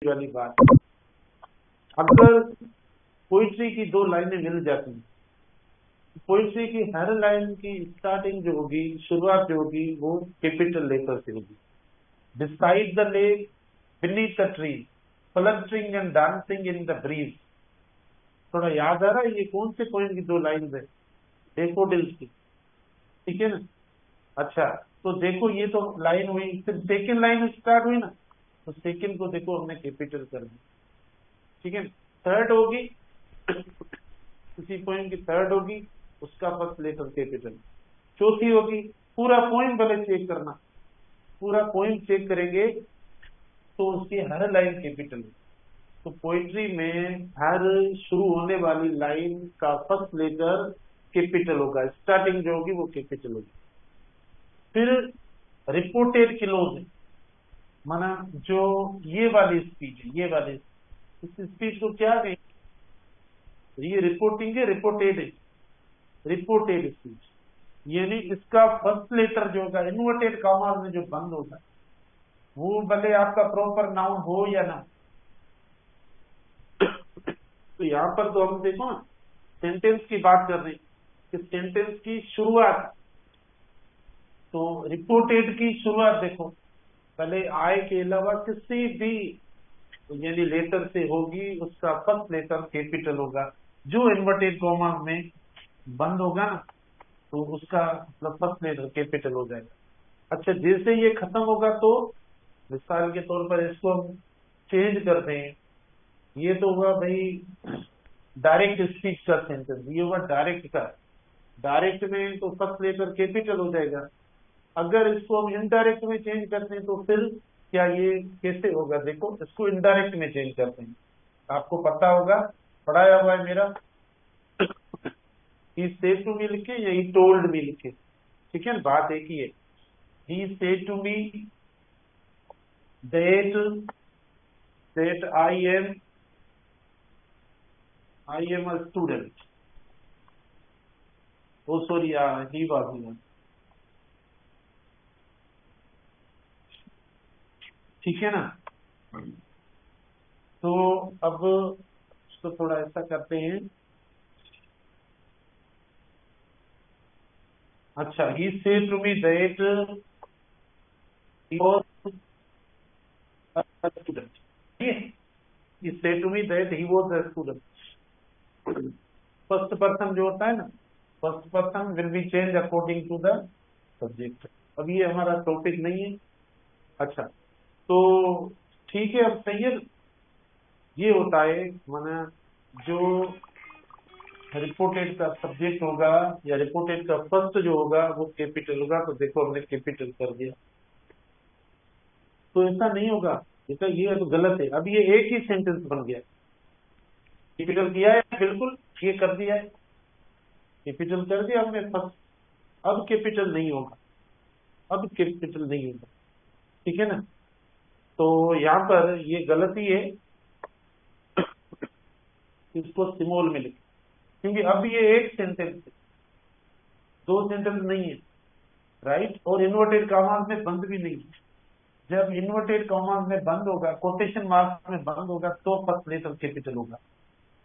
वाली बात। अगर पोइट्री की दो लाइनें मिल जाती हैं, पोइट्री की हर लाइन की स्टार्टिंग जो होगी, शुरुआत जो होगी, वो कैपिटल लेटर से होगी। Decide the lake beneath the tree fluttering and dancing in the breeze. थोड़ा याद आ रहा है ये कौन से पोइम की दो लाइन है? डेफोडिल्स की, ठीक है ना। अच्छा, तो देखो ये तो लाइन हुई, फिर सेकंड लाइन स्टार्ट हुई ना, तो सेकंड को देखो हमने कैपिटल कर दिया, ठीक है। थर्ड होगी, किसी पोइम की थर्ड होगी, उसका फर्स्ट लेटर कैपिटल। चौथी होगी, पूरा पोइम भले चेक करना, पूरा पोइम चेक करेंगे तो उसकी हर लाइन कैपिटल है। तो पोइट्री में हर शुरू होने वाली लाइन का फर्स्ट लेटर कैपिटल होगा, स्टार्टिंग जो होगी वो कैपिटल होगी। फिर रिपोर्टेड क्लोज, माना जो ये वाली स्पीच है, ये वाली इस स्पीच को क्या कहें? ये रिपोर्टिंग है, रिपोर्टेड है, रिपोर्टेड स्पीच। यानी इसका फर्स्ट लेटर जो होगा इन्वर्टेड कॉमास में जो बंद होगा, वो भले आपका प्रॉपर नाउन हो या ना। तो यहां पर तो हम देखो ना, सेंटेंस की बात कर रहे हैं कि सेंटेंस की शुरुआत, तो रिपोर्टेड की शुरुआत देखो, पहले आय के अलावा किसी भी यानी लेटर से होगी, उसका फर्स्ट लेटर कैपिटल होगा। जो इन्वर्टेड कॉमा में बंद होगा ना, तो उसका मतलब फर्स्ट लेटर कैपिटल हो जाएगा। अच्छा, जैसे ये खत्म होगा तो मिसाल के तौर पर इसको हम चेंज करते हैं। ये तो हुआ भाई डायरेक्ट स्पीच का सेंटेंस, ये हुआ डायरेक्ट का। डायरेक्ट में तो फर्स्ट लेटर कैपिटल हो जाएगा। अगर इसको हम इनडायरेक्ट में चेंज करते हैं तो फिर क्या ये कैसे होगा? देखो, इसको इनडायरेक्ट में चेंज करते हैं, आपको पता होगा, पढ़ाया हुआ है मेरा। ही सेड टू मी लिखे या ही टोल्ड मी लिखे, ठीक है, बात एक ही है। He said to me that I am a student. Oh sorry, he was here. ठीक है ना। तो अब इसको थोड़ा ऐसा करते हैं। अच्छा, he said to me that he was a student. He said to me that he was a student. First person जो होता है ना, first person will be change according to the subject. अब ये हमारा टॉपिक नहीं है। अच्छा, तो ठीक है, अब सही है। ये होता है माना जो रिपोर्टेड का सब्जेक्ट होगा या रिपोर्टेड का फर्स्ट जो होगा वो कैपिटल होगा। तो देखो हमने कैपिटल कर दिया, तो ऐसा नहीं होगा, ऐसा ये तो गलत है। अब ये एक ही सेंटेंस बन गया, कैपिटल किया है, बिल्कुल ये कर दिया है, कैपिटल कर दिया हमने फर्स्ट। अब कैपिटल नहीं होगा, अब कैपिटल नहीं होगा, ठीक है ना। तो यहाँ पर ये गलती है, इसको स्मॉल में लिखें, क्योंकि अब ये एक सेंटेंस है, दो सेंटेंस नहीं है, राइट। और इन्वर्टेड कॉमास में बंद भी नहीं है। जब इन्वर्टेड कॉमास में बंद होगा, कोटेशन मार्क्स में बंद होगा, तो फर्स्ट लेटर कैपिटल होगा।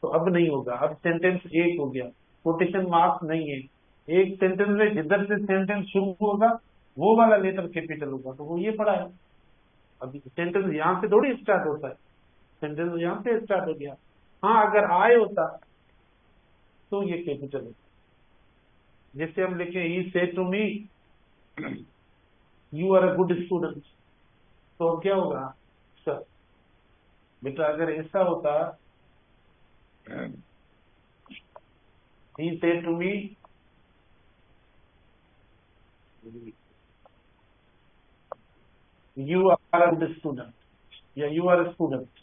तो अब नहीं होगा, अब सेंटेंस एक हो गया, कोटेशन मार्क्स नहीं है। एक सेंटेंस में जिधर से सेंटेंस शुरू होगा वो वाला लेटर कैपिटल होगा, तो वो ये पढ़ा है। अब सेंटेंस यहाँ से थोड़ी स्टार्ट होता है, सेंटेंस यहाँ से स्टार्ट हो गया। हाँ, अगर आए होता तो ये कैपिटल होता। जैसे हम लिखे he said to me you are a good student, तो अब क्या होगा सर? बेटा अगर ऐसा होता, he said to me you are a good student या you are a student।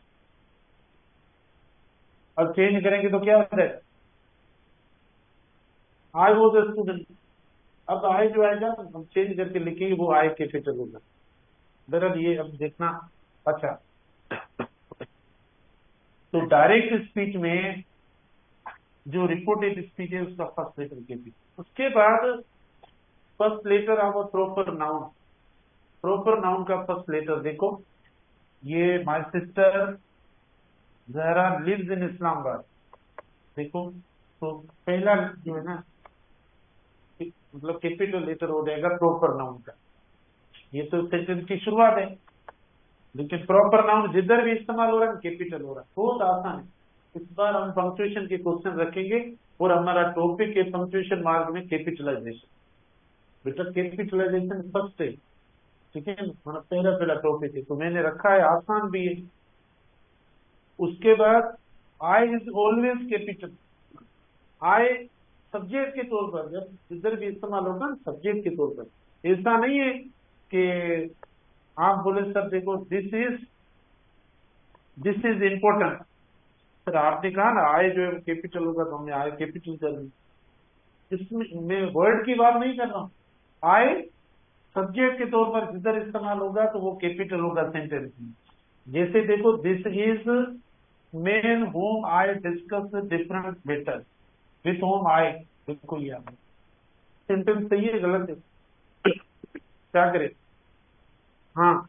अब चेंज करेंगे तो क्या हो जाएगा? I was a student। अब आई जो आएगा हम चेंज करके लिखेंगे, वो आई कैपिटल होगा। दरअसल ये अब देखना। अच्छा, तो डायरेक्ट स्पीच में जो रिपोर्टेड स्पीच है उसका फर्स्ट लेटर कैपिटल, उसके बाद first letter of a proper noun. Proper noun का फर्स्ट लेटर देखो, ये my sister Zahra lives in Islamabad. देखो, तो पहला जो है ना, मतलब कैपिटल लेटर हो जाएगा प्रॉपर नाउन का। ये तो सेंटेंस की शुरुआत है, लेकिन प्रॉपर नाउन जिधर भी इस्तेमाल हो रहा है कैपिटल हो रहा है। बहुत आसान है। इस बार हम पंक्चुएशन के क्वेश्चन रखेंगे और हमारा टॉपिक है पंक्चुएशन मार्क में कैपिटलाइजेशन। बेटा कैपिटलाइजेशन फर्स्ट है, ठीक है, मतलब पहला पहला टॉपिक है, तो मैंने रखा है, आसान भी है। उसके बाद I is always capital. I subject के तौर पर जब जिधर भी इस्तेमाल होगा ना सब्जेक्ट के तौर पर, ऐसा नहीं है कि आप बोले सर देखो दिस इज इम्पोर्टेंट। सर आपने कहा ना आई जो है कैपिटल होगा, तो हमने आई कैपिटल कर दी। इसमें मैं वर्ड की बात नहीं कर रहा हूँ। आई सब्जेक्ट के तौर पर जिधर इस्तेमाल होगा तो वो कैपिटल होगा सेंटेंस में। जैसे देखो, this is man whom I discuss different matter with whom I. देखो ये सेंटेंस सही है गलत है, क्या करें। हाँ,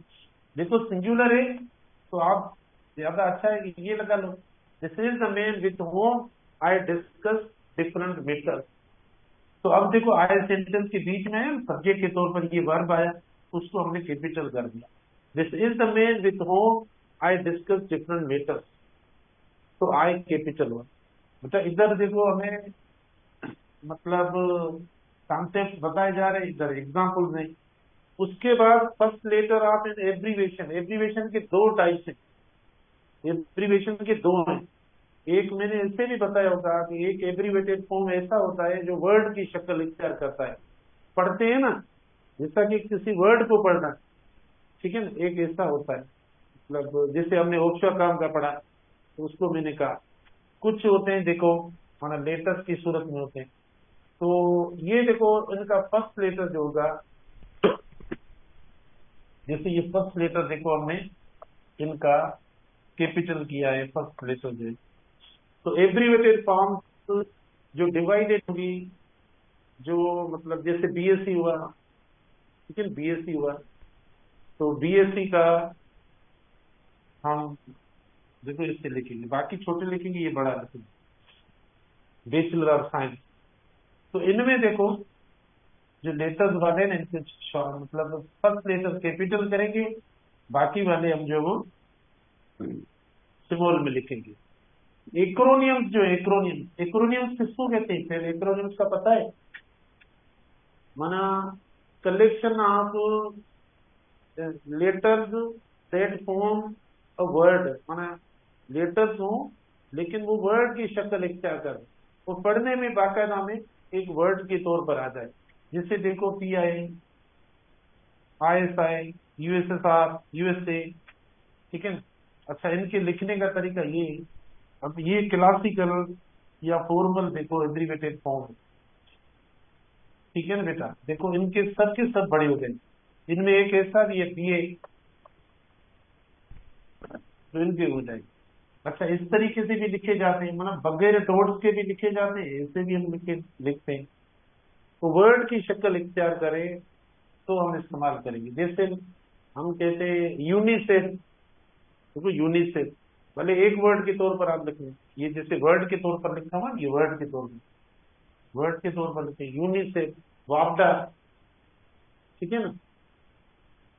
देखो सिंगुलर है तो आप ज्यादा अच्छा है कि ये लगा लो, this is the man with whom I discuss different matter. तो अब देखो आई सेंटेंस के बीच में सब्जेक्ट के तौर पर ये वर्ब आया, उसको हमने कैपिटल कर दिया। This is the man with whom I discuss different matters, तो आई कैपिटल वर्ब। बेटा इधर देखो हमें मतलब कॉन्सेप्ट बताए जा रहे हैं, इधर एग्जाम्पल में। उसके बाद first letter of an abbreviation. Abbreviation के दो टाइप्स हैं, एब्रीवेशन के दो हैं। एक मैंने इससे भी बताया होगा कि एक एब्रीवेटेड फॉर्म ऐसा होता है जो वर्ड की शक्ल इख्तियार करता है। पढ़ते हैं ना, जैसा कि किसी वर्ड को पढ़ना, ठीक है ना, एक ऐसा होता है। मतलब जैसे हमने ऑप्शन काम का पढ़ा, तो उसको मैंने कहा। कुछ होते हैं देखो, माना लेटर्स की सूरत में होते हैं। तो ये देखो इनका फर्स्ट लेटर जो होगा, जैसे ये फर्स्ट लेटर देखो हमने इनका कैपिटल किया है, फर्स्ट लेटर जो है। तो एब्रीवेटेड फॉर्म जो डिवाइडेड होगी, जो मतलब जैसे बीएससी हुआ, ठीक है, बीएससी हुआ, तो बीएससी का हम देखो इससे लिखेंगे, बाकी छोटे लिखेंगे, ये बड़ा लिखेंगे, बैचलर ऑफ साइंस। तो इनमें देखो जो लेटर्स वाले ना इनके मतलब फर्स्ट लेटर कैपिटल करेंगे, बाकी वाले हम जो वो स्मॉल में लिखेंगे। एक्रोनियम्स जो एक्रोनियम, एक्रोनियम्स किसको कहते हैं, फिर एक्रोनियम्स का पता है, माना collection of letters that form a word. माना लेटर्स हो लेकिन वो वर्ड की शक्ल इख्तियार कर, वो पढ़ने में बाकायदा में एक वर्ड के तौर पर आ जाए। जैसे देखो PI, ISI, USSR, USA, ठीक है ना। अच्छा, इनके लिखने का तरीका ये है। अब ये क्लासिकल या फॉर्मल देखो एब्रीवेटेड फॉर्म है, ठीक है ना बेटा। देखो इनके सब के सब बड़े हो गए, इनमें एक ऐसा भी है PA, तो इनके हो जाएगी। अच्छा, इस तरीके से भी लिखे जाते हैं, मतलब बगैर डॉट्स के भी लिखे जाते हैं, ऐसे भी हम लिखते हैं। तो वर्ड की शक्ल इख्तियार करें तो हम इस्तेमाल करेंगे। जैसे हम कहते हैं यूनिसेफ, देखो यूनिसेफ भले एक वर्ड के तौर पर आप लिख लें, ये जैसे वर्ड के तौर पर लिखा हुआ, ये वर्ड के तौर पर, वर्ड के तौर पर लिखे यूनिसेफ, वापडा, ठीक है ना।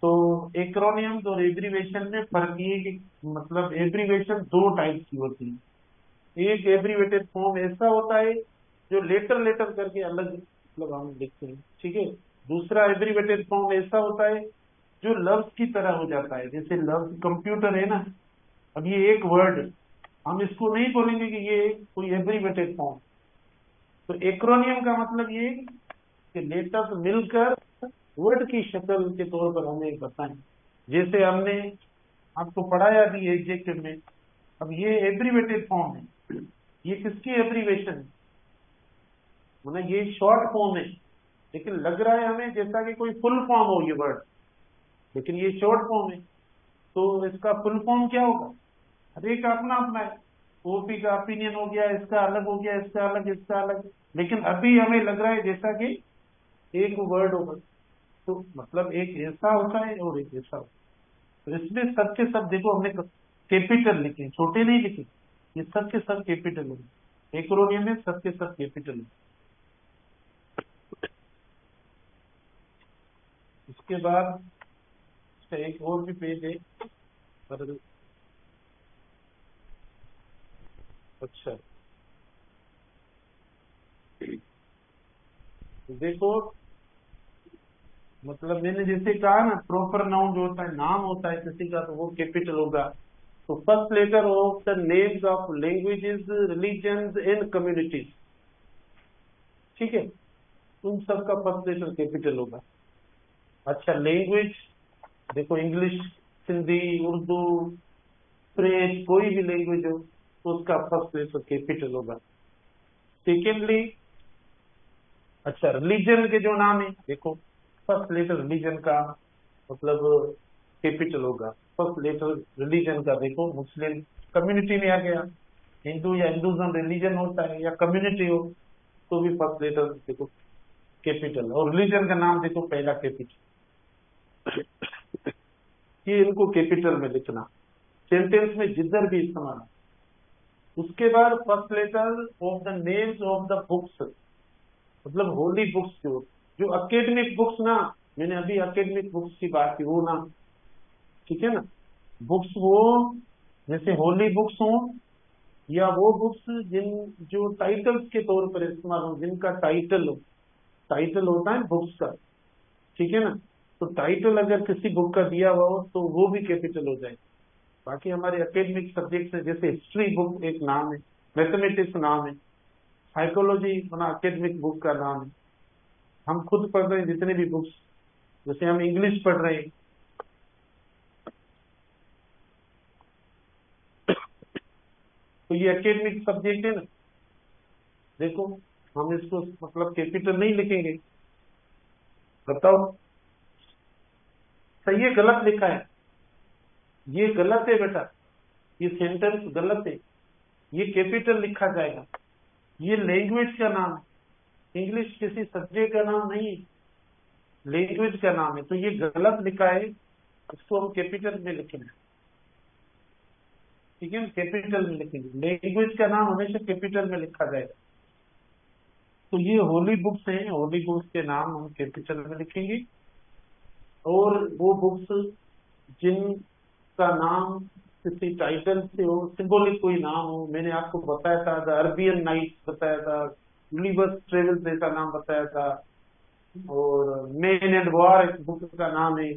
तो एक्रोनियम्स और एब्रीवेशन में फर्क ये है कि मतलब एब्रीवेशन दो टाइप की होती है। एक एब्रीवेटेड फॉर्म ऐसा होता है जो लेटर लेटर करके अलग मतलब हम लिखते हैं, ठीक है। दूसरा एब्रीवेटेड फॉर्म ऐसा होता है जो लफ्ज की तरह हो जाता है, जैसे लफ्ज कंप्यूटर है ना, अब ये एक वर्ड, हम इसको नहीं बोलेंगे कि ये कोई एब्रीवेटेड फॉर्म। तो एक्रोनियम का मतलब ये है कि लेटर्स मिलकर वर्ड की शक्ल के तौर पर हमें बताएं। जैसे हमने आपको पढ़ाया भी एडजेक्टिव में, अब ये एब्रीवेटेड फॉर्म है, ये किसकी एब्रीवेशन है, मतलब ये शॉर्ट फॉर्म है, लेकिन लग रहा है हमें जैसा कि कोई फुल फॉर्म हो ये वर्ड, लेकिन ये शॉर्ट फॉर्म है। तो इसका फुल फॉर्म क्या होगा, हर एक का अपना अपना है। ओपी का ओपिनियन हो गया, इसका अलग हो गया, इसका अलग, इसका अलग, लेकिन अभी हमें लग रहा है जैसा कि एक वर्ड होगा। तो मतलब एक ऐसा होता है और एक ऐसा होता है। तो इसमें सबके सब देखो हमने कैपिटल लिखे, छोटे नहीं लिखे, ये सब के सब कैपिटल होंगे, एक्रोनियम में सब के सब कैपिटल होंगे। उसके बाद इसका एक और भी पेज है पर, अच्छा देखो, मतलब मैंने जैसे कहा ना, प्रॉपर नाउन जो होता है, नाम होता है किसी का, तो वो कैपिटल होगा। तो first letter of the names of languages, religions and communities, ठीक है, उन सब का फर्स्ट लेटर कैपिटल होगा। अच्छा लैंग्वेज, देखो इंग्लिश, हिंदी, उर्दू, फ्रेंच, कोई भी लैंग्वेज हो तो उसका फर्स्ट लेटर कैपिटल होगा। सेकेंडली, अच्छा रिलीजन के जो नाम है, देखो फर्स्ट लेटर रिलीजन का मतलब कैपिटल होगा। फर्स्ट लेटर रिलीजन का देखो, मुस्लिम कम्युनिटी में आ गया, हिंदू या हिंदुज्म रिलीजन होता है या कम्युनिटी हो तो भी फर्स्ट लेटर देखो कैपिटल, और रिलीजन का नाम देखो पहला कैपिटल, ये इनको कैपिटल में लिखना, सेंटेंस में जिधर भी इस्तेमाल। उसके बाद first letter of the names of the books, मतलब होली बुक्स, जो अकेडमिक बुक्स ना, मैंने अभी अकेडमिक बुक्स की बात की, वो ना, ठीक है ना, बुक्स वो जैसे होली बुक्स हो, या वो बुक्स जिन जो टाइटल्स के तौर पर इस्तेमाल हो, जिनका टाइटल हो, टाइटल होता है बुक्स का, ठीक है ना, तो टाइटल अगर किसी बुक का दिया हुआ हो तो वो भी कैपिटल हो जाए। बाकी हमारे एकेडमिक सब्जेक्ट है, जैसे हिस्ट्री बुक एक नाम है, मैथमेटिक्स नाम है, साइकोलॉजी अपना एकेडमिक बुक का नाम है, हम खुद पढ़ रहे हैं जितने भी बुक्स, जैसे हम इंग्लिश पढ़ रहे हैं तो ये एकेडमिक सब्जेक्ट है ना, देखो हम इसको मतलब कैपिटल नहीं लिखेंगे, बताओ सही है गलत लिखा है, ये गलत है बेटा, ये सेंटेंस गलत है, ये कैपिटल लिखा जाएगा, ये लैंग्वेज का नाम है, इंग्लिश किसी सब्जेक्ट का नाम नहीं है, लैंग्वेज का नाम है, तो ये गलत लिखा है, इसको हम कैपिटल में लिखेंगे, ठीक है, कैपिटल में लिखेंगे, लैंग्वेज का नाम हमेशा कैपिटल में लिखा जाएगा। तो ये होली बुक्स हैं, होली बुक्स के नाम हम कैपिटल में लिखेंगे, और वो बुक्स जिनका नाम किसी टाइटल से हो, सिंबॉलिक कोई नाम हो, मैंने आपको बताया था द अरबियन नाइट्स बताया था, यूनिवर्स ट्रेवल्स जैसा नाम बताया था, और मैन एंड वॉर एक बुक का नाम है,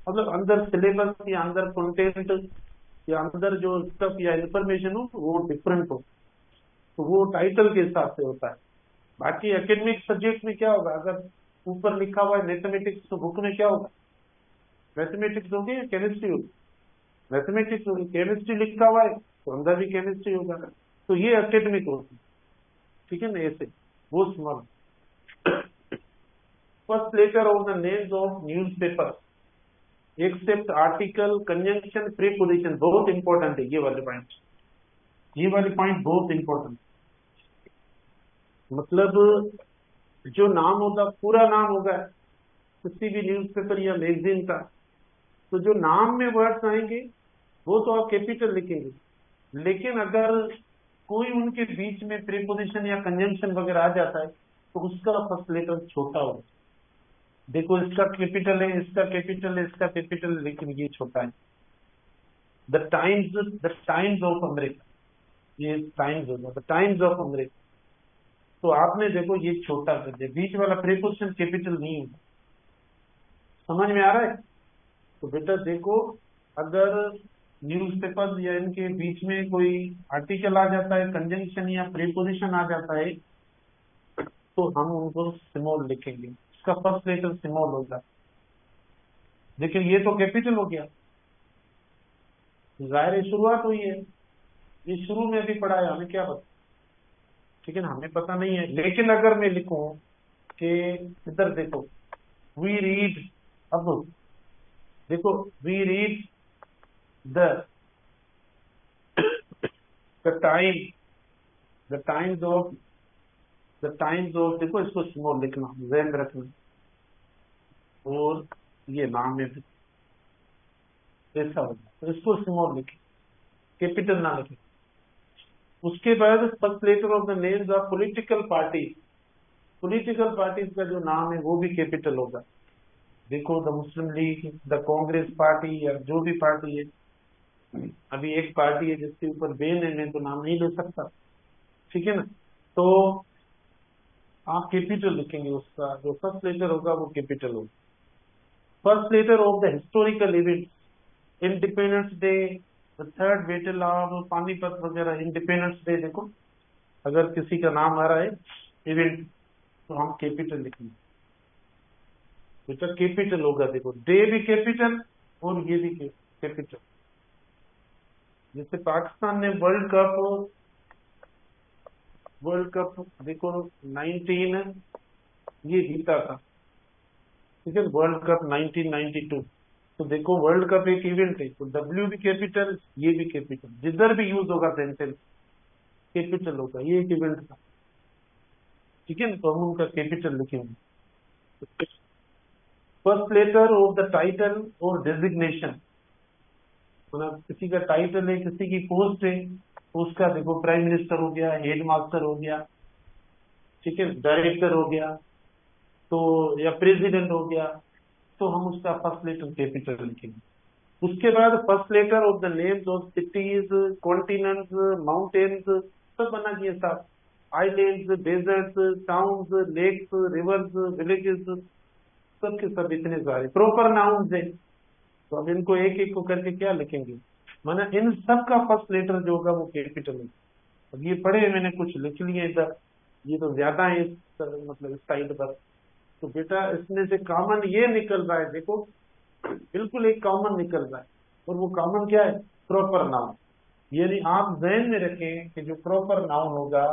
मतलब अंदर सिलेबस या अंदर कंटेंट या अंदर जो स्टफ या इंफॉर्मेशन हो वो डिफरेंट हो, तो वो टाइटल के हिसाब से होता है। बाकी एकेडमिक सब्जेक्ट में क्या होगा, अगर ऊपर लिखा हुआ है मैथमेटिक्स तो बुक में क्या होगा, मैथमेटिक्स होगी या केमिस्ट्री होगी, मैथमेटिक्स होगी, केमिस्ट्री लिखा हुआ है तो अंदर भी केमिस्ट्री होगा, तो ये एकेडमिक होगी, ठीक है ना, ऐसे वो small. First letter of the names of newspaper except article, conjunction, preposition, बहुत इंपॉर्टेंट है ये वाले पॉइंट, ये वाले पॉइंट बहुत इंपॉर्टेंट, मतलब जो नाम होगा पूरा नाम होगा किसी भी न्यूज़पेपर या मैगजीन का, तो जो नाम में वर्ड्स आएंगे वो तो आप कैपिटल लिखेंगे, लेकिन अगर कोई उनके बीच में प्रीपोजिशन या कंजंक्शन वगैरह आ जाता है तो उसका फर्स्ट लेटर छोटा होगा, देखो इसका कैपिटल है, इसका कैपिटल है, इसका कैपिटल है, लेकिन ये छोटा है। द टाइम्स ऑफ अमेरिका, ये टाइम्स होगा, द टाइम्स ऑफ अमेरिका, तो आपने देखो ये छोटा कर दिया, बीच वाला प्रीपोजिशन कैपिटल नहीं होगा, समझ में आ रहा है। तो बेटा देखो, अगर न्यूज़पेपर या इनके बीच में कोई आर्टिकल आ जाता है, कंजंक्शन या प्रीपोजिशन आ जाता है, तो हम उनको स्मॉल लिखेंगे, इसका फर्स्ट लेटर स्मॉल होगा, लेकिन ये तो कैपिटल हो गया, जाहिर है शुरुआत हुई है, ये शुरू में भी पढ़ा है, हमें क्या पता, ठीक है ना, हमें पता नहीं है। लेकिन अगर मैं लिखूं कि इधर देखो, वी रीड, अब देखो we read the time, the times of, the times of, देखो इसको स्मॉल लिखना, जहन में रखना, और ये नाम में भी ऐसा होगा, तो इसको स्मॉल लिखें, कैपिटल ना लिखें। उसके बाद first letter of the names of political party, political parties का जो नाम है वो भी कैपिटल होगा। देखो the Muslim League, the Congress party, या जो भी पार्टी है, अभी एक पार्टी है जिसके ऊपर बैन है, मैं तो नाम नहीं ले सकता, ठीक है ना। तो आप कैपिटल लिखेंगे, उसका जो फर्स्ट लेटर होगा वो कैपिटल होगा। First letter of the historical event, independence day, the third battle of Panipat वगैरह, इंडिपेंडेंस डे, देखो अगर किसी का नाम आ रहा है इवेंट तो हम कैपिटल लिखेंगे, बेटा कैपिटल होगा। देखो डे भी कैपिटल और ये भी कैपिटल। जैसे पाकिस्तान ने वर्ल्ड कप देखो 19 ये जीता था, ठीक है, वर्ल्ड कप 1992। तो देखो वर्ल्ड कप एक इवेंट है, तो डब्ल्यू भी कैपिटल, ये भी कैपिटल, जिधर भी यूज होगा सेंटेंस कैपिटल होगा, ये एक इवेंट था, ठीक है ना, तो हम उनका कैपिटल लिखेंगे। First letter of the title और डेजिग्नेशन, मतलब किसी का टाइटल है, किसी की पोस्ट है, उसका देखो प्राइम मिनिस्टर हो गया, हेड मास्टर हो गया, ठीक है, डायरेक्टर हो गया, तो या प्रेसिडेंट हो गया, तो हम उसका फर्स्ट लेटर कैपिटल लिखेंगे। उसके बाद first letter of the names of cities, continents, mountains, सब बना दिए साहब, islands, deserts, towns, lakes, rivers, villages, सब के सब इतने सारे प्रॉपर नाउन्स है। तो अब इनको एक एक को करके क्या लिखेंगे, माना इन सब का फर्स्ट लेटर जो होगा वो कैपिटल है। अब ये पढ़े मैंने कुछ लिख लिए इधर, ये तो ज्यादा है मतलब इस साइड पर, तो बेटा इसमें से कॉमन ये निकल रहा है, देखो बिल्कुल एक कॉमन निकल रहा है, और वो कॉमन क्या है, प्रॉपर नाउन। यानी आप ध्यान में रखें कि जो प्रॉपर नाउन होगा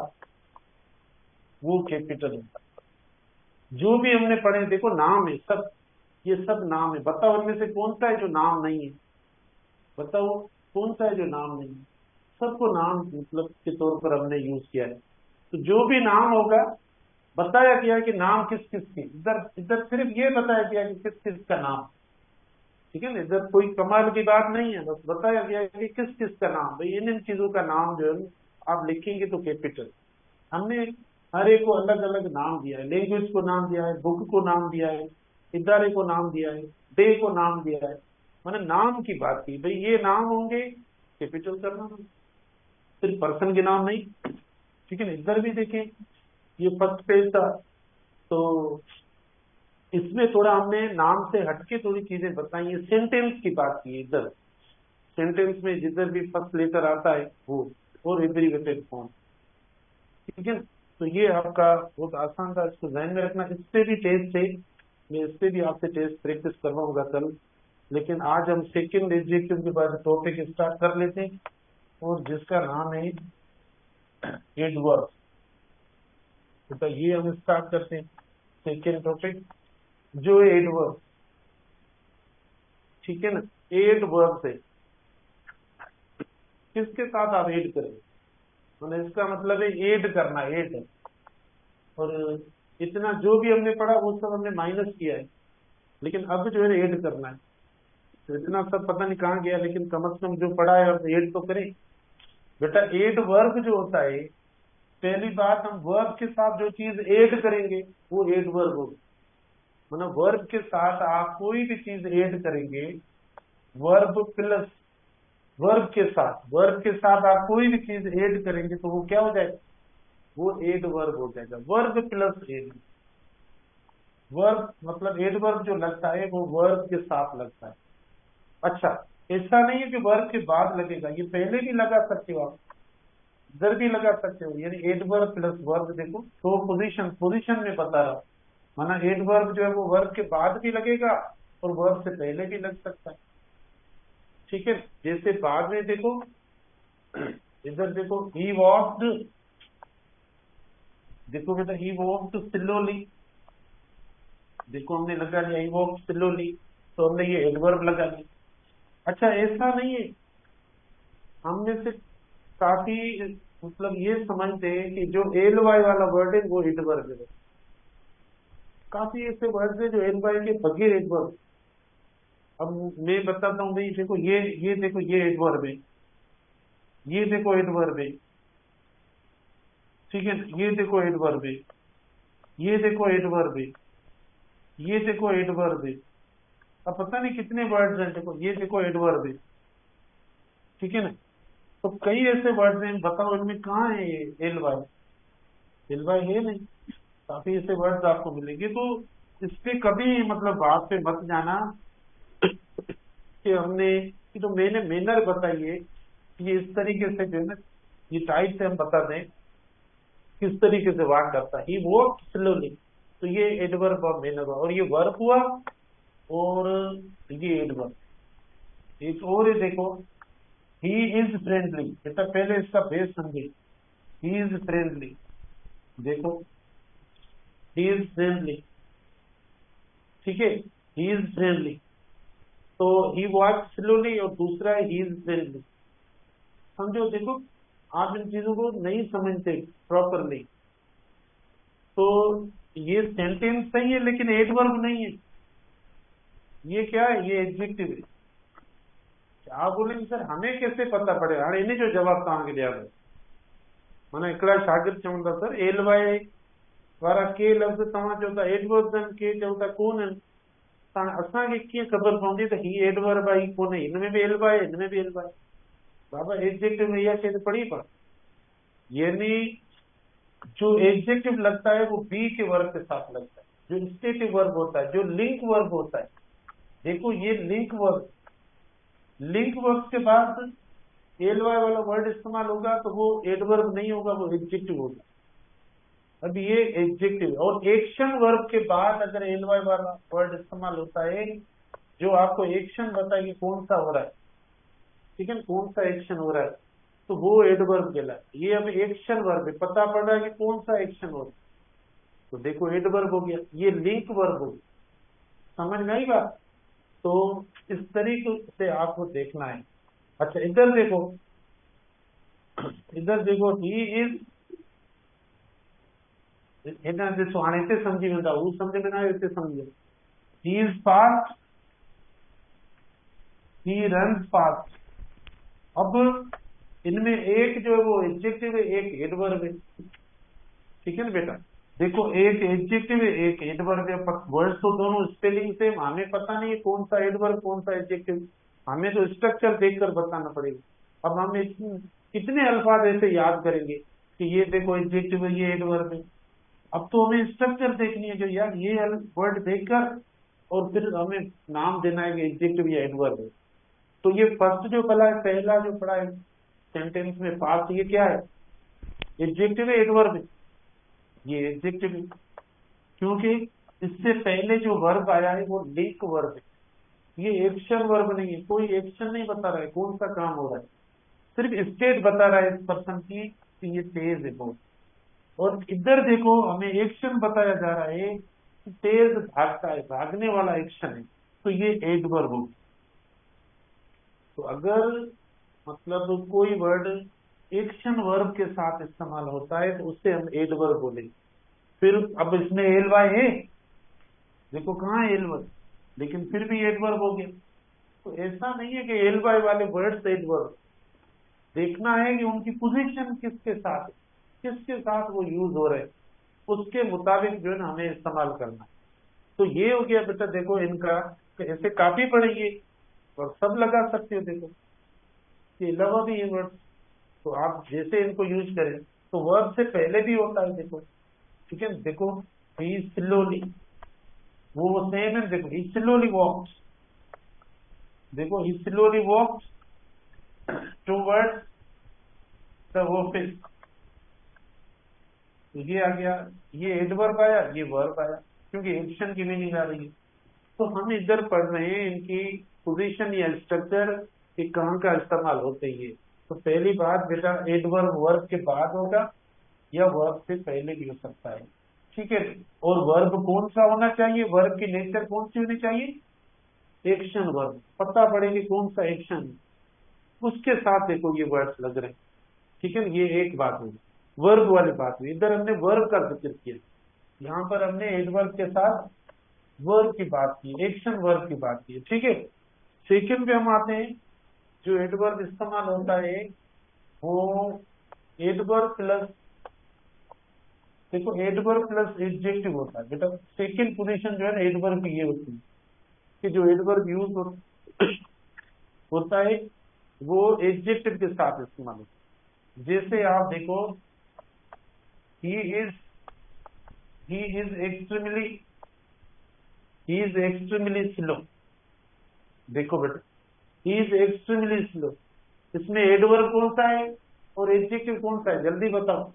वो कैपिटल होगा। जो भी हमने पढ़े देखो नाम है सब, ये सब नाम है, बताओ उनमें से कौन सा है जो नाम नहीं है, बताओ कौन सा है जो नाम नहीं है, सबको नाम मतलब के तौर पर हमने यूज किया है। तो जो भी नाम होगा बताया गया कि नाम किस किस की, इधर इधर सिर्फ ये बताया गया कि किस किस का नाम, ठीक है ना, इधर कोई कमाल की बात नहीं है, बस बताया गया है कि किस किस का नाम, भाई इन इन चीजों का नाम जो है आप लिखेंगे तो कैपिटल। हमने हर एक को अलग अलग नाम दिया है, लैंग्वेज को नाम दिया है, बुक को नाम दिया है, इदारे को नाम दिया है, डे को नाम दिया है, मैंने नाम की बात की, भाई ये नाम होंगे कैपिटल करना, सिर्फ पर्सन के नाम नहीं, ठीक है ना। इधर भी देखें ये फर्स्ट पेज था, तो इसमें थोड़ा हमने नाम से हटके थोड़ी चीजें बताई है, सेंटेंस की बात की है इधर, सेंटेंस में जिधर भी फर्स्ट लेटर आता है वो, और एब्रीवेटेड फॉर्म, ठीक है ना। तो ये आपका बहुत आसान था, इसको ध्यान में रखना। इस पे भी टेस्ट है, मैं इस पे भी आपसे टेस्ट प्रैक्टिस करवाऊंगा कल, लेकिन आज हम सेकंड एडजेक्टिव के बाद टॉपिक स्टार्ट कर लेते हैं, और जिसका नाम है एडवर्ब। तो ये हम स्टार्ट करते हैं सेकेंड टॉपिक जो है एडवर्ब, ठीक है ना। एडवर्ब से किसके साथ आप ऐड करें, मतलब इसका मतलब है ऐड करना, ऐड, और इतना जो भी हमने पढ़ा वो सब हमने माइनस किया है, लेकिन अब जो है ऐड करना है। तो इतना सब पता नहीं कहाँ गया, लेकिन कम से कम जो पढ़ा है अब ऐड तो करें। बेटा एड वर्ब जो होता है, पहली बात हम वर्ब के साथ जो चीज ऐड करेंगे वो एड वर्ब होगी, मतलब वर्ब के साथ आप कोई भी चीज ऐड करेंगे, वर्ब प्लस वर्ब के साथ आप कोई भी चीज ऐड करेंगे तो वो क्या हो जाएगा, वो एड वर्ब हो जाएगा, वर्ब प्लस एड। वर्ब मतलब एड वर्ब जो लगता है वो वर्ब के साथ लगता है। अच्छा, ऐसा नहीं है कि वर्ब के बाद लगेगा, ये पहले भी लगा सकते हो आप, इधर भी लगा सकते हो, यानी एडवर्ब प्लस वर्ब। देखो तो पोजीशन में बता रहा हूं, माना एडवर्ब जो है वो वर्ब के बाद भी लगेगा और वर्ब से पहले भी लग सकता है, ठीक है। जैसे बाद में देखो, इधर देखो ही वॉक्ड, देखो बेटा ही वॉक्ड स्लोली, देखो हमने लगा लिया ही वॉक्ड स्लोली, तो हमने ये एडवर्ब लगा लिया। अच्छा ऐसा नहीं है, हमने से काफी मतलब ये समझते हैं कि जो एल वाई वाला वर्ड है वो एडवर्ब है, काफी ऐसे वर्ड है जो एल वाई के बगैर एडवर्ब। अब मैं बताता हूँ भाई, देखो ये देखो ये एडवर्ब है, ये देखो एडवर्ब है, ठीक है, ये देखो एडवर्ब है, ये देखो एडवर्ब है, ये देखो एडवर्ब है। अब पता नहीं कितने वर्ड्स हैं, देखो ये देखो एडवर्ब है, ठीक है ना। तो कई ऐसे वर्ड्स हैं, बताओ इनमें कहाँ है ये एल वाई, एल वाई है नहीं। काफी ऐसे वर्ड्स आपको मिलेंगे, तो इस पे कभी मतलब बात पे मत जाना कि हमने, कि तो मैंने मैनर बताइए, ये इस तरीके से जो है ना, ये टाइप से हम बता दें किस तरीके से वाक करता है, ही वॉक स्लोली। तो ये एडवर्ब ऑफ मैनर हुआ, और ये वर्ब हुआ, और ये एडवर्ब। एक और ये देखो, ही इज फ्रेंडली, बेटा पहले इसका बेस समझे, ही इज फ्रेंडली, देखो ही इज फ्रेंडली, ठीक है, ही इज फ्रेंडली। तो ही वॉक स्लोली, और दूसरा है ही इज फ्रेंडली। समझो, देखो आप इन चीजों को नहीं समझते प्रॉपरली, तो ये सेंटेंस सही है लेकिन एडवर्ब नहीं है। ये क्या है, ये एडजेक्टिव है। आप बोलेंगे सर हमें कैसे पता पड़ेगा, हाँ इन्हें जो जवाब तव्हांखे ॾियां थो, माना हिकिड़ा शागिर्द चवनि था सर एल वाई वारा के लफ़्ज़ तव्हां चओ था एडवर्ब आहिनि, के चओ था कोन आहिनि, त हाणे असांखे कीअं ख़बर पवंदी त हीअ एडवर्ब आहे हीअ कोन्हे, हिन में बि एल वाई हिन में बि एल वाई। बाबा एडजेक्टिव में इहा शइ त पढ़ी पढ़, यानी जो एडजेक्टिव लगता है वो बी के वर्ब के साथ लगता है, जो इंस्टेटिव वर्ब होता है, जो लिंक वर्ब होता है। देखो ये लिंक वर्ब, लिंक वर्ब के बाद एल वाई वाला वर्ड इस्तेमाल होगा तो वो एडवर्ब नहीं होगा, वो एडजेक्टिव होगा। अब ये एडजेक्टिव है, और एक्शन वर्ब के बाद अगर एल वाई वाला वर्ड इस्तेमाल होता है जो आपको एक्शन बताएगी कौन सा हो रहा है, ठीक है, कौन सा एक्शन हो रहा है, तो वो एडवर्ब कहलाता है। ये अब एक्शन वर्ब है, पता पड़ रहा है कि कौन सा एक्शन हो रहा है, तो देखो एडवर्ब हो गया। ये लिंक वर्ब हो गया, समझ में आई बात। तो इस तरीके से आपको देखना है। अच्छा इधर देखो, इधर देखो, ही इज, हिन ॾिसो हाणे हिते सम्झी वेंदा, हू सम्झ में न आयो हिते सम्झो। He is fast, he runs fast. अब इनमें एक जो है वो एडजेक्टिव है, एक एडवर्ब है, ठीक है ना बेटा। देखो एक एडजेक्टिव है एक एडवर्ब है, वर्ड्स तो दोनों स्पेलिंग सेम, हमें पता नहीं है कौन सा एडवर्ब कौन सा एडजेक्टिव, हमें तो स्ट्रक्चर देखकर बताना पड़ेगा। अब हम कितने अल्फाज ऐसे याद करेंगे कि ये देखो एडजेक्टिव है ये एडवर्ब है। अब तो हमें स्ट्रक्चर देखनी है, जो यार ये वर्ड देखकर और फिर हमें नाम देना है कि एडजेक्टिव या एडवर्ब है। तो ये फर्स्ट जो पढ़ा है, पहला जो पढ़ा है सेंटेंस में पास्ट, ये क्या है, एडजेक्टिव है एडवर्ब है, ये एडजेक्टिव है, क्योंकि इससे पहले जो वर्ब आया है वो लिंक वर्ब है, ये एक्शन वर्ब नहीं है, कोई एक्शन नहीं बता रहा है कौन सा काम हो रहा है, सिर्फ स्टेट बता रहा है इस पर्सन की कि ये तेज है बहुत। और इधर देखो हमें एक्शन बताया जा रहा है कि तेज भागता है, भागने वाला एक्शन है, तो ये एडवर्ब हो। तो अगर मतलब कोई वर्ड एक्शन वर्ब के साथ इस्तेमाल होता है तो उससे हम एडवर्ब बोलेंगे। फिर अब इसमें एल वाई है, देखो कहाँ है एल वाई, लेकिन फिर भी एडवर्ब हो गया। तो ऐसा नहीं है कि एल वाई वाले वर्ड एडवर्ब, देखना है कि उनकी पोजीशन किसके साथ, किसके साथ वो यूज हो रहे हैं, उसके मुताबिक जो है ना हमें इस्तेमाल करना है। तो ये हो गया बेटा, देखो इनका ऐसे काफी पढ़ेंगे और सब लगा सकते हो, देखो ये अलावा भी ये वर्ड, तो आप जैसे इनको यूज करें, तो वर्ब से पहले भी होता है, देखो ठीक है। देखो ही स्लोली, वो सेम है, देखो ही स्लोली वॉक्ड, देखो he slowly walked towards the office. तो ये आ गया, ये एडवर्ब आया, ये वर्ब आया, क्योंकि एक्शन की मीनिंग आ रही है। तो हम इधर पढ़ रहे हैं इनकी पोजीशन या स्ट्रक्चर कि कहाँ का इस्तेमाल होते ही है। तो पहली बात बेटा, एडवर्ब वर्ब के बाद होगा या वर्ब से पहले भी हो सकता है, ठीक है। और वर्ब कौन सा होना चाहिए, वर्ब की नेचर कौन सी होनी चाहिए, एक्शन वर्ब, पता पड़ेगी कौन सा एक्शन, उसके साथ देखो ये वर्ड्स लग रहे हैं, ठीक है। ये एक बात हुई, वर्ब वाली बात हुई, इधर हमने वर्ब का जिक्र किया, यहाँ पर हमने एडवर्ब के साथ वर्ब की बात की, एक्शन वर्ब की बात की, ठीक है। सेकंड पे हम आते हैं, जो एडवर्ब इस्तेमाल होता है वो एडवर्ब प्लस, देखो एडवर्ब प्लस एडजेक्टिव होता है बेटा। सेकंड पोजीशन जो है ना एडवर्ब की ये होती है कि जो एडवर्ब यूज होता है वो एडजेक्टिव के साथ इस्तेमाल होता है। जैसे आप देखो, he is he is extremely he is extremely slow. देखो बेटा, ही इज एक्सट्रीमली स्लो, इसमें एडवर्ब कौन सा है और एडजेक्टिव कौन सा है, जल्दी बताओ।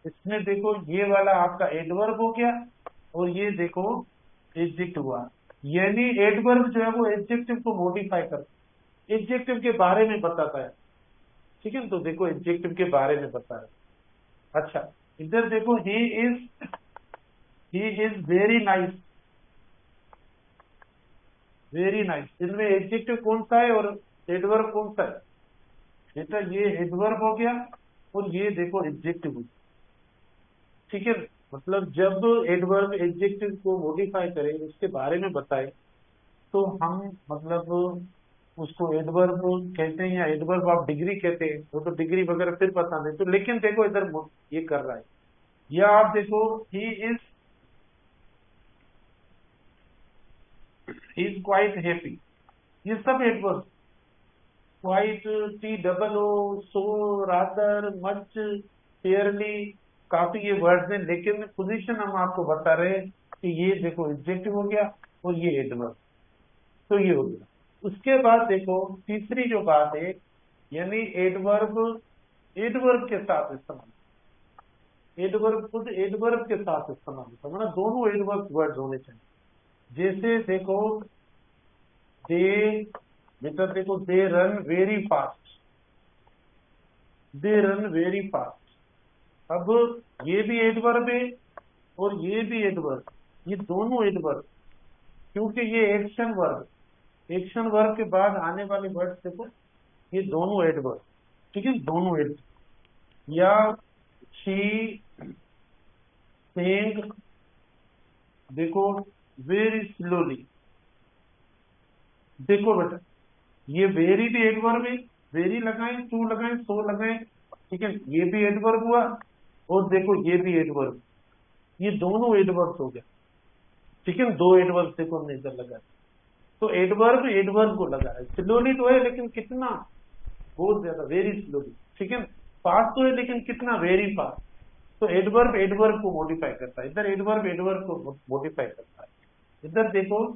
इसमें देखो ये वाला आपका एडवर्ब हो गया और ये देखो एडजेक्टिव हुआ। यानी एडवर्ब जो है वो एडजेक्टिव को मॉडिफाई करता है, एडजेक्टिव के बारे में बताता है। ठीक है, तो देखो एडजेक्टिव के बारे में बता रहा है। अच्छा, इधर देखो, he is very nice, very nice, इनमें एडजेक्टिव कौन सा है और एडवर्ब कौन सा है बेटा, ये एडवर्ब हो गया और ये देखो एडजेक्टिव हो गया। ठीक है, मतलब जब एडवर्ब एडजेक्टिव को मॉडिफाई करे, उसके बारे में बताए, तो हम मतलब उसको एडवर्ब कहते हैं या एडवर्ब आप डिग्री कहते हैं, वो तो डिग्री वगैरह फिर पता नहीं। तो लेकिन देखो इधर ये कर रहा है, या आप देखो ही इज क्वाइट हैप्पी, ये सब adverb. Quite, T double O, so, rather, much, fairly, काफी ये वर्ड्स हैं, लेकिन पोजीशन हम आपको बता रहे हैं कि ये देखो एडजेक्टिव हो गया और ये एडवर्ब, तो ये हो गया। उसके बाद देखो तीसरी जो बात है, यानी एडवर्ब एडवर्ब के साथ इस्तेमाल, एडवर्ब खुद एडवर्ब के साथ इस्तेमाल होता है, मतलब दोनों एडवर्ब वर्ड्स होने चाहिए। जैसे देखो, दे, बेटा देखो, they run very fast, they run very fast. अब ये भी एडवर्ब है और ये भी एडवर्ब, ये दोनों एडवर्ब, क्योंकि ये एक्शन वर्ब, एक्शन वर्ब के बाद आने वाले वर्ड देखो, ये दोनों एडवर्ब। ठीक है, दोनों एडवर्ब। या शी सेइंग, देखो, वेरी स्लोली, देखो बेटा, ये वेरी भी एडवर्ब है, वेरी लगाएं, टू लगाएं, सो लगाएं, ठीक है, ये भी एडवर्ब हुआ और देखो ये भी एडवर्ब, ये दोनों एडवर्ब हो गया। ठीक है, दो एडवर्ब देखो हमने इधर लगाया, तो एडवर्ब एडवर्ब को लगा है। स्लोली तो है लेकिन कितना, बहुत ज्यादा, वेरी स्लोली। ठीक है, फास्ट तो है लेकिन कितना, वेरी फास्ट। तो एडवर्ब एडवर्ब को मॉडिफाई करता है, इधर एडवर्ब एडवर्ब को मॉडिफाई करता है। इधर देखो,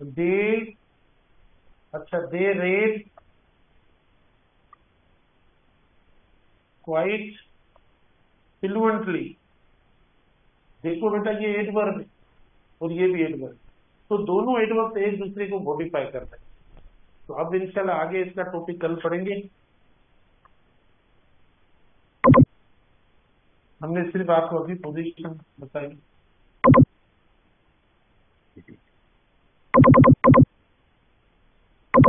दे, अच्छा, दे रेड क्वाइट फ्लुएंटली, देखो बेटा ये एडवर्ब है और ये भी एडवर्ब, तो दोनों एडवर्ब एक दूसरे को मॉडिफाई करते हैं। तो अब इंशाल्लाह आगे इसका टॉपिक कल पढ़ेंगे। हमने सिर्फ आपको अभी पोजीशन बताई।